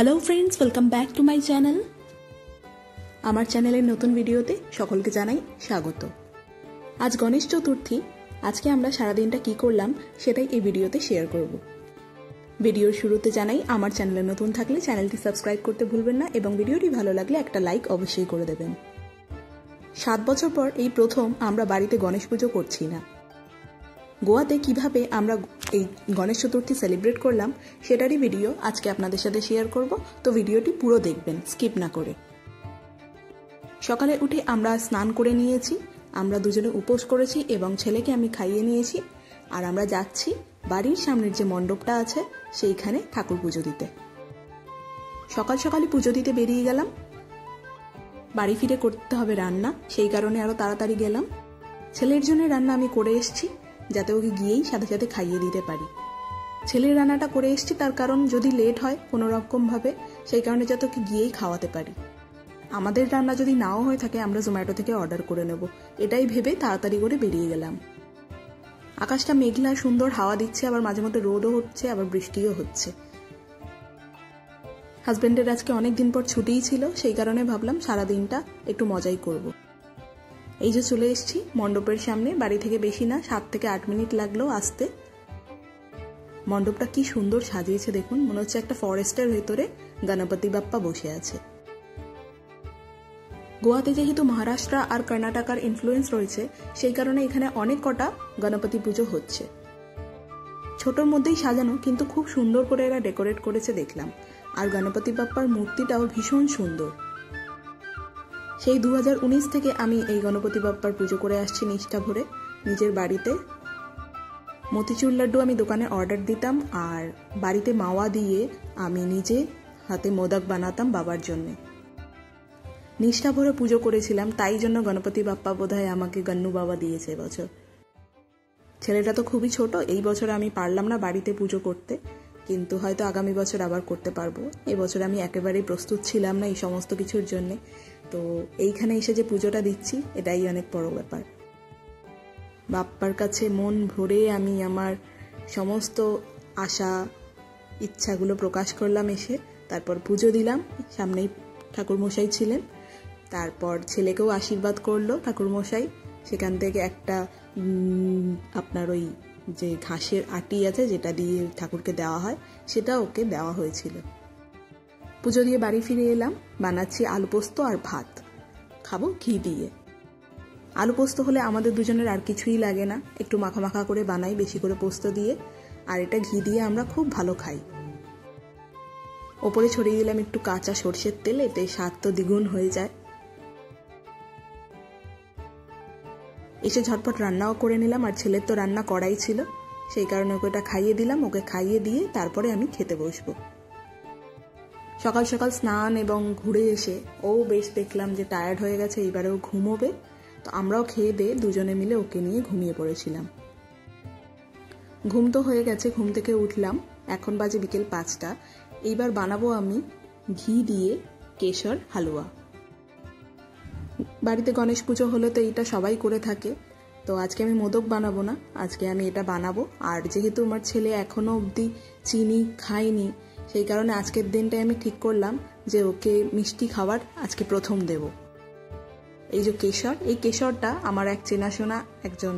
Hello friends, welcome back to my channel. आमार चैनेलेर नतून भिडियोते सकलके जानाई स्वागत। आज गणेश चतुर्थी। आज के आमरा सारा दिनटा कि करलाम सेटाई एई भिडियोते शेयर करब। भिडियोर शुरूते जानाई आमार चैनेले नतून थाकले चैनेलटी सबस्क्राइब करते भुलबेन ना एबं भिडियोटी भालो लागले एकटा लाइक अवश्यई करे देबेन। 7 बछर पर एई प्रथम आमरा बाड़ीते गणेश पुजो करछि ना। गोवाते किभाबे आमरा এই গণেশ চতুর্থী সেলিব্রেট করলাম সেটারই ভিডিও আজকে আপনাদের সাথে শেয়ার করব। তো ভিডিওটি পুরো দেখবেন, স্কিপ না করে। সকালে উঠে আমরা স্নান করে নিয়েছি, আমরা দুজনে উপোস করেছি এবং ছেলেকে আমি খাইয়ে নিয়েছি। আর আমরা যাচ্ছি বাড়ির সামনের যে মণ্ডপটা আছে সেইখানে ঠাকুর পুজো দিতে। সকাল সকালই পুজো দিতে বেরিয়ে গেলাম। বাড়ি ফিরে করতে হবে রান্না, সেই কারণে আরো তাড়াতাড়ি গেলাম। ছেলের জন্য রান্না আমি করে এসেছি যাতে ওকে গিয়েই সাথে সাথে খাইয়ে দিতে পারি। ছেলের রান্নাটা করে এসেছি তার কারণ যদি লেট হয় কোনো রকম ভাবে, সেই কারণে যাতে ওকে গিয়েই খাওয়াতে পারি। আমাদের রান্না যদি নাও হয়ে থাকে আমরা জোম্যাটো থেকে অর্ডার করে নেব, এটাই ভেবে তাড়াতাড়ি করে বেরিয়ে গেলাম। আকাশটা মেঘলা, সুন্দর হাওয়া দিচ্ছে, আবার মাঝে মধ্যে রোদও হচ্ছে, আবার বৃষ্টিও হচ্ছে। হাজবেন্ডের আজকে অনেক দিন পর ছুটিই ছিল, সেই কারণে ভাবলাম সারা দিনটা একটু মজাই করব। এই যে চলে এসেছি মণ্ডপের সামনে। বাড়ি থেকে বেশি না, 7 থেকে 8 মিনিট লাগলো আসতে। মণ্ডপটা কি সুন্দর সাজিয়েছে দেখুন, মনে হচ্ছে একটা ফরেস্টের ভেতরে গণপতি বাপ্পা বসে আছে। গোয়াতে যেহেতু মহারাষ্ট্র আর কর্ণাটকার ইনফ্লুয়েন্স রয়েছে, সেই কারণে এখানে অনেক কটা গণপতি পুজো হচ্ছে। ছোটর মধ্যেই সাজানো, কিন্তু খুব সুন্দর করে এরা ডেকোরেট করেছে দেখলাম। আর গণপতি বাপ্পার মূর্তিটাও ভীষণ সুন্দর। সেই 2019 থেকে আমি এই গণপতি বাপ্পার পুজো করে আসছি নিষ্ঠা ভরে নিজের বাড়িতে। মতিচুর লাড্ডু আমি দোকানে অর্ডার দিতাম, আর বাড়িতে মাওয়া দিয়ে আমি নিজে হাতে মোদক বানাতাম বাবার জন্য। নিষ্ঠা ভরে পুজো করেছিলাম, তাই জন্য গণপতি বাপ্পা বোধহয় আমাকে গন্নু বাবা দিয়েছে এবছর। ছেলেটা তো খুবই ছোট, এই বছর আমি পারলাম না বাড়িতে পুজো করতে, কিন্তু হয়তো আগামী বছর আবার করতে পারবো। এবছর আমি একেবারেই প্রস্তুত ছিলাম না এই সমস্ত কিছুর জন্য। তো এইখানে এসে যে পুজোটা দিচ্ছি এটাই অনেক বড় ব্যাপার। বাপ্পার কাছে মন ভরে আমি আমার সমস্ত আশা ইচ্ছাগুলো প্রকাশ করলাম এসে। তারপর পুজো দিলাম, সামনেই ঠাকুরমশাই ছিলেন। তারপর ছেলেকেও আশীর্বাদ করলো ঠাকুরমশাই। সেখান থেকে একটা আপনার ওই যে ঘাসের আটি আছে যেটা দিয়ে ঠাকুরকে দেওয়া হয়, সেটা ওকে দেওয়া হয়েছিল। পুজো দিয়ে বাড়ি ফিরে এলাম। বানাচ্ছি আলু পোস্ত আর ভাত, খাবো ঘি দিয়ে। আলু পোস্ত হলে আমাদের দুজনের আর কিছুই লাগে না, একটু মাখা মাখা করে বানাই বেশি করে পোস্ত দিয়ে, আর এটা ঘি দিয়ে আমরা খুব ভালো খাই। ওপরে ছড়িয়ে দিলাম একটু কাঁচা সর্ষের তেল, এতে স্বাদ তো দ্বিগুণ হয়ে যায়। এসে ঝটপট রান্নাও করে নিলাম, আর ছেলের তো রান্না করাই ছিল, সেই কারণে ওকে এটা খাইয়ে দিলাম। ওকে খাইয়ে দিয়ে তারপরে আমি খেতে বসবো। সকাল সকাল স্নান এবং ঘুরে এসে ও বেশ দেখলাম যে টায়ার্ড হয়ে গেছে, এইবারেও ঘুমোবে। তো আমরাও খেয়ে দিয়ে দুজনে মিলে ওকে নিয়ে ঘুমিয়ে পড়েছিলাম। ঘুম তো হয়ে গেছে, ঘুম থেকে উঠলাম, এখন বাজে বিকেল 5টা। এইবার বানাবো আমি ঘি দিয়ে কেশর হালুয়া। বাড়িতে গণেশ পুজো হলে তো এইটা সবাই করে থাকে, তো আজকে আমি মোদক বানাবো না, আজকে আমি এটা বানাবো। আর যেহেতু আমার ছেলে এখনো অবধি চিনি খায়নি, সেই কারণে আজকের দিনটাই আমি ঠিক করলাম যে ওকে মিষ্টি খাবার আজকে প্রথম দেব। এই যে কেশর, এই কেশরটা আমার এক চেনাশোনা একজন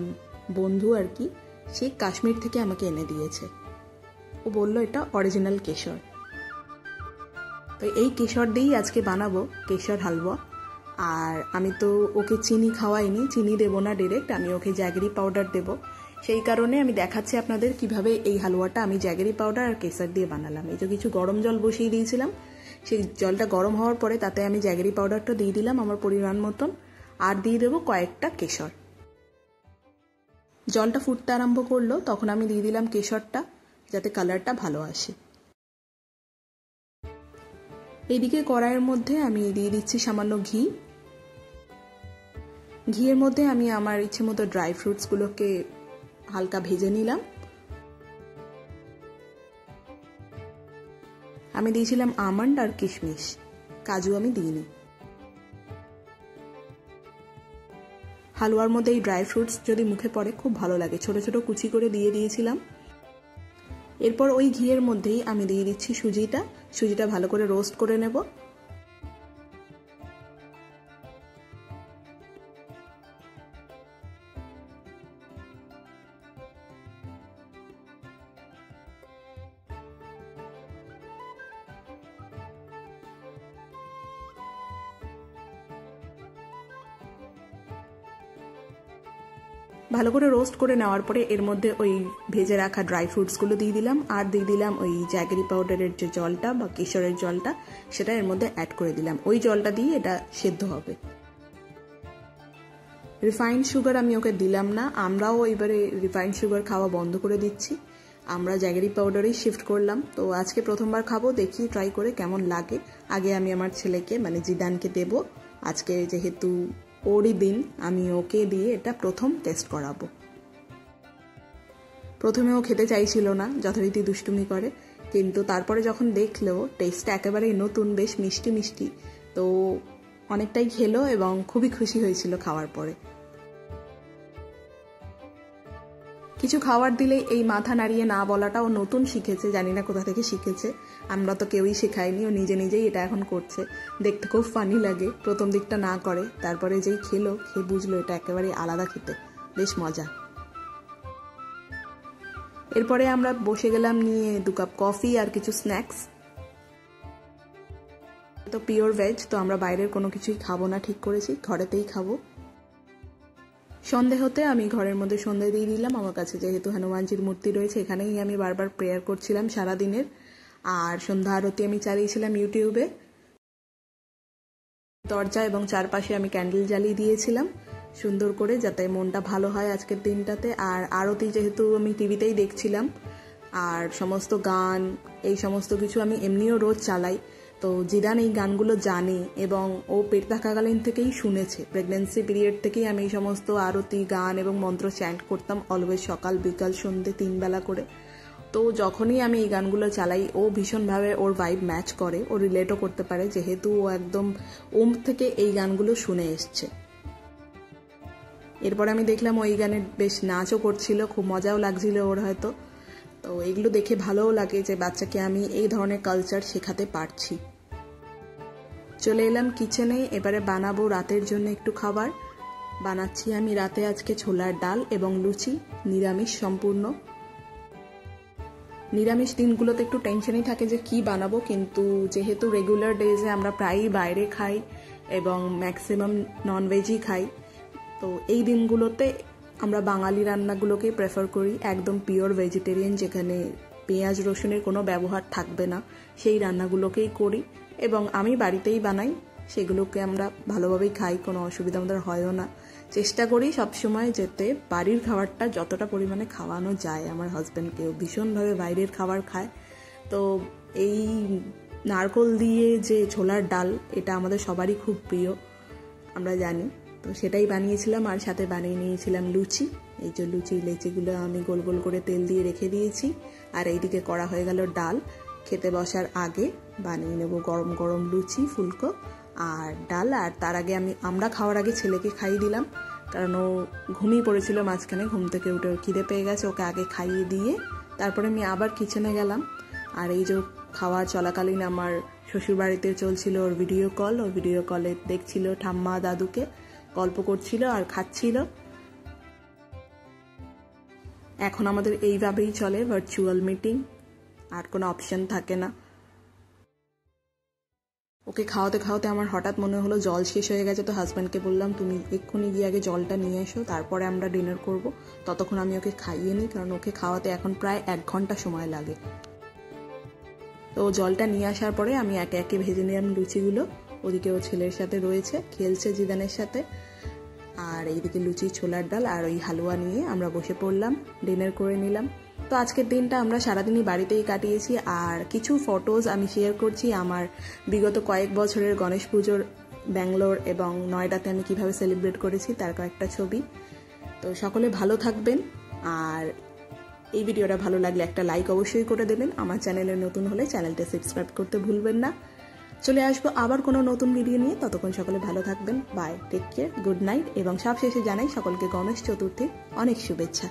বন্ধু আর কি, সে কাশ্মীর থেকে আমাকে এনে দিয়েছে। ও বললো এটা অরিজিনাল কেশর। তো এই কেশর দিয়েই আজকে বানাবো কেশর হালুয়া। আর আমি তো ওকে চিনি খাওয়াইনি, চিনি দেবো না ডিরেক্ট, আমি ওকে জ্যাগরি পাউডার দেবো। সেই কারণে আমি দেখাচ্ছি আপনাদের কিভাবে এই হালুয়াটা আমি জ্যাগরি পাউডার আর কেশর দিয়ে বানালাম। এই যে কিছু গরম জল বসিয়ে দিয়েছিলাম, সেই জলটা গরম হওয়ার পরে তাতে আমি জ্যাগরি পাউডারটা দিয়ে দিলাম আমার পরিমাণ মতন, আর দিয়ে দেবো কয়েকটা কেশর। জলটা ফুটতে আরম্ভ করলো, তখন আমি দিয়ে দিলাম কেশরটা, যাতে কালারটা ভালো আসে। এইদিকে কড়াইয়ের মধ্যে আমি দিয়ে দিচ্ছি সামান্য ঘি। ঘিয়ের মধ্যে আমি আমার ইচ্ছে মতো ড্রাই ফ্রুটসগুলোকে হালকা ভেজে নিলাম। আমি দিয়েছিলাম আমন্ড আর কিশমিশ, কাজু আমি দিইনি। হালুয়ার মধ্যে এই ড্রাই ফ্রুটস যদি মুখে পড়ে খুব ভালো লাগে, ছোট ছোট কুচি করে দিয়ে দিয়েছিলাম। এরপর ওই ঘিয়ের মধ্যেই আমি দিয়ে দিচ্ছি সুজিটা। সুজিটা ভালো করে রোস্ট করে নেব। ভালো করে রোস্ট করে নেওয়ার পরে এর মধ্যে ওই ভেজে রাখা ড্রাই ফ্রুটসগুলো দিয়ে দিলাম, আর দিয়ে দিলাম ওই জ্যাগেরি পাউডারের যে জলটা বা কেশরের জলটা, সেটা এর মধ্যে অ্যাড করে দিলাম। ওই জলটা দিয়ে এটা সেদ্ধ হবে। রিফাইন্ড সুগার আমি ওকে দিলাম না, আমরাও এবারে রিফাইন্ড সুগার খাওয়া বন্ধ করে দিচ্ছি, আমরা জ্যাগেরি পাউডারেই শিফট করলাম। তো আজকে প্রথমবার খাবো, দেখি ট্রাই করে কেমন লাগে। আগে আমি আমার ছেলেকে মানে জিদানকে দেব, আজকে যেহেতু ওরই দিন আমি ওকে দিয়ে এটা প্রথম টেস্ট করাবো। প্রথমে ও খেতে চাইছিল না, যথারীতি দুষ্টুমি করে, কিন্তু তারপরে যখন দেখলো টেস্টটা একেবারেই নতুন, বেশ মিষ্টি মিষ্টি, তো অনেকটাই খেলো এবং খুবই খুশি হয়েছিল খাওয়ার পরে। কিছু খাবার দিলেই এই মাথা নাড়িয়ে না বলাটা ও নতুন শিখেছে, জানি না কোথা থেকে শিখেছে, আমরা তো কেউই শেখায়নি, ও নিজে নিজেই এটা এখন করছে। দেখতে খুব ফানি লাগে, প্রথম দিকটা না করে, তারপরে যেই খেলো, খেয়ে বুঝলো এটা একেবারে আলাদা খেতে, বেশ মজা। এরপরে আমরা বসে গেলাম নিয়ে 2 কাপ কফি আর কিছু স্ন্যাক্স। তো পিওর ভেজ, তো আমরা বাইরের কোনো কিছুই খাবো না ঠিক করেছি, ঘরেতেই খাবো। সন্ধে হতে আমি ঘরের মধ্যে সন্ধে দিয়ে দিলাম। আমার কাছে যেহেতু হনুমানজির মূর্তি রয়েছে, এখানেই আমি বারবার প্রেয়ার করছিলাম সারাদিনের। আর সন্ধ্যা আরতি আমি চালিয়েছিলাম ইউটিউবে। দরজা এবং চারপাশে আমি ক্যান্ডেল জ্বালিয়ে দিয়েছিলাম সুন্দর করে, যাতে মনটা ভালো হয় আজকের দিনটাতে। আর আরতি যেহেতু আমি টিভিতেই দেখছিলাম, আর সমস্ত গান এই সমস্ত কিছু আমি এমনিও রোজ চালাই, তো জিদান এই গানগুলো জানে এবং ও পেট থাকাকালীন থেকেই শুনেছে। প্রেগনেন্সি পিরিয়ড থেকেই আমি এই সমস্ত আরতি গান এবং মন্ত্র চ্যান্ট করতাম অলওয়েজ, সকাল বিকাল সন্ধ্যে 3 বেলা করে। তো যখনই আমি এই গানগুলো চালাই, ও ভীষণভাবে ওর ভাইব ম্যাচ করে, ও রিলেটও করতে পারে, যেহেতু ও একদম ওম থেকে এই গানগুলো শুনে এসছে। এরপর আমি দেখলাম ওই গানে বেশ নাচও করছিল, খুব মজাও লাগছিল ওর হয়তো। তো এগুলো দেখে ভালোও লাগে যে বাচ্চাকে আমি এই ধরনের কালচার শেখাতে পারছি। চলে এলাম কিচেনে, এবারে বানাবো রাতের জন্য একটু খাবার। বানাচ্ছি আমি রাতে আজকে ছোলার ডাল এবং লুচি, নিরামিষ সম্পূর্ণ। নিরামিষ দিনগুলোতে একটু টেনশনই থাকে যে কি বানাবো, কিন্তু যেহেতু রেগুলার ডেজে আমরা প্রায়ই বাইরে খাই এবং ম্যাক্সিমাম ননভেজই খাই, তো এই দিনগুলোতে আমরা বাঙালি রান্নাগুলোকেই প্রেফার করি, একদম পিওর ভেজিটেরিয়ান, যেখানে পেঁয়াজ রসুনের কোনো ব্যবহার থাকবে না, সেই রান্নাগুলোকেই করি এবং আমি বাড়িতেই বানাই, সেগুলোকে আমরা ভালোভাবেই খাই, কোনো অসুবিধা আমাদের হয়ও না। চেষ্টা করি সবসময় যেতে বাড়ির খাবারটা যতটা পরিমাণে খাওয়ানো যায়। আমার হাজব্যান্ডকেও ভীষণভাবে বাইরের খাবার খায়, তো এই নারকোল দিয়ে যে ছোলার ডাল, এটা আমাদের সবারই খুব প্রিয়, আমরা জানি। তো সেটাই বানিয়েছিলাম, আর সাথে বানিয়ে নিয়েছিলাম লুচি। এই যে লেচিগুলো আমি গোল গোল করে তেল দিয়ে রেখে দিয়েছি, আর এইদিকে করা হয়ে গেল ডাল। খেতে বসার আগে বানিয়ে নেব গরম গরম লুচি, ফুলকো আর ডাল। আর তার আগে আমরা খাওয়ার আগে ছেলেকে খাইয়ে দিলাম, কারণ ও ঘুমিয়ে পড়েছিল মাঝখানে, ঘুম থেকে উঠে খিদে পেয়ে গেছে, ওকে আগে খাইয়ে দিয়ে তারপরে আমি আবার কিচেনে গেলাম। আর এই যে খাওয়া চলাকালীন আমার শ্বশুরবাড়িতে চলছিল ওর ভিডিও কল, ও ভিডিও কলে দেখছিল ঠাম্মা দাদুকে, গল্প করছিল আর খাচ্ছিল। এখন আমাদের এইভাবেই চলে ভার্চুয়াল মিটিং, আর কোনো অপশন থাকে না। ওকে খাওয়াতে খাওয়াতে আমার হঠাৎ মনে হলো জল শেষ হয়ে গেছে, তো হাজব্যান্ডকে বললাম তুমি এক্ষুনি গিয়ে আগে জলটা নিয়ে এসো, তারপরে আমরা ডিনার করব। ততক্ষণ আমি ওকে খাইয়ে নিই, কারণ ওকে খাওয়াতে এখন প্রায় 1 ঘন্টা সময় লাগে। তো জলটা নিয়ে আসার পরে আমি একে একে ভেজে নিলাম লুচিগুলো। ওদিকে ও ছেলের সাথে রয়েছে, খেলছে জিদানের সাথে, আর এইদিকে লুচি, ছোলার ডাল আর ওই হালুয়া নিয়ে আমরা বসে পড়লাম, ডিনার করে নিলাম। তো আজকের দিনটা আমরা সারাদিনই বাড়িতেই কাটিয়েছি। আর কিছু ফটোজ আমি শেয়ার করছি আমার বিগত কয়েক বছরের গণেশ পুজোর ব্যাঙ্গালোর এবং নয়ডাতে আমি কিভাবে সেলিব্রেট করেছি তার কয়েকটা ছবি। তো সকলে ভালো থাকবেন, আর এই ভিডিওটা ভালো লাগলে একটা লাইক অবশ্যই করে দেবেন। আমার চ্যানেলে নতুন হলে চ্যানেলটা সাবস্ক্রাইব করতে ভুলবেন না। চলে আসবো আবার কোনো নতুন ভিডিও নিয়ে, ততক্ষণ সকলে ভালো থাকবেন। Bye, take care, good night, এবং সবশেষে জানাই সকলকে গণেশ চতুর্থীর অনেক শুভেচ্ছা।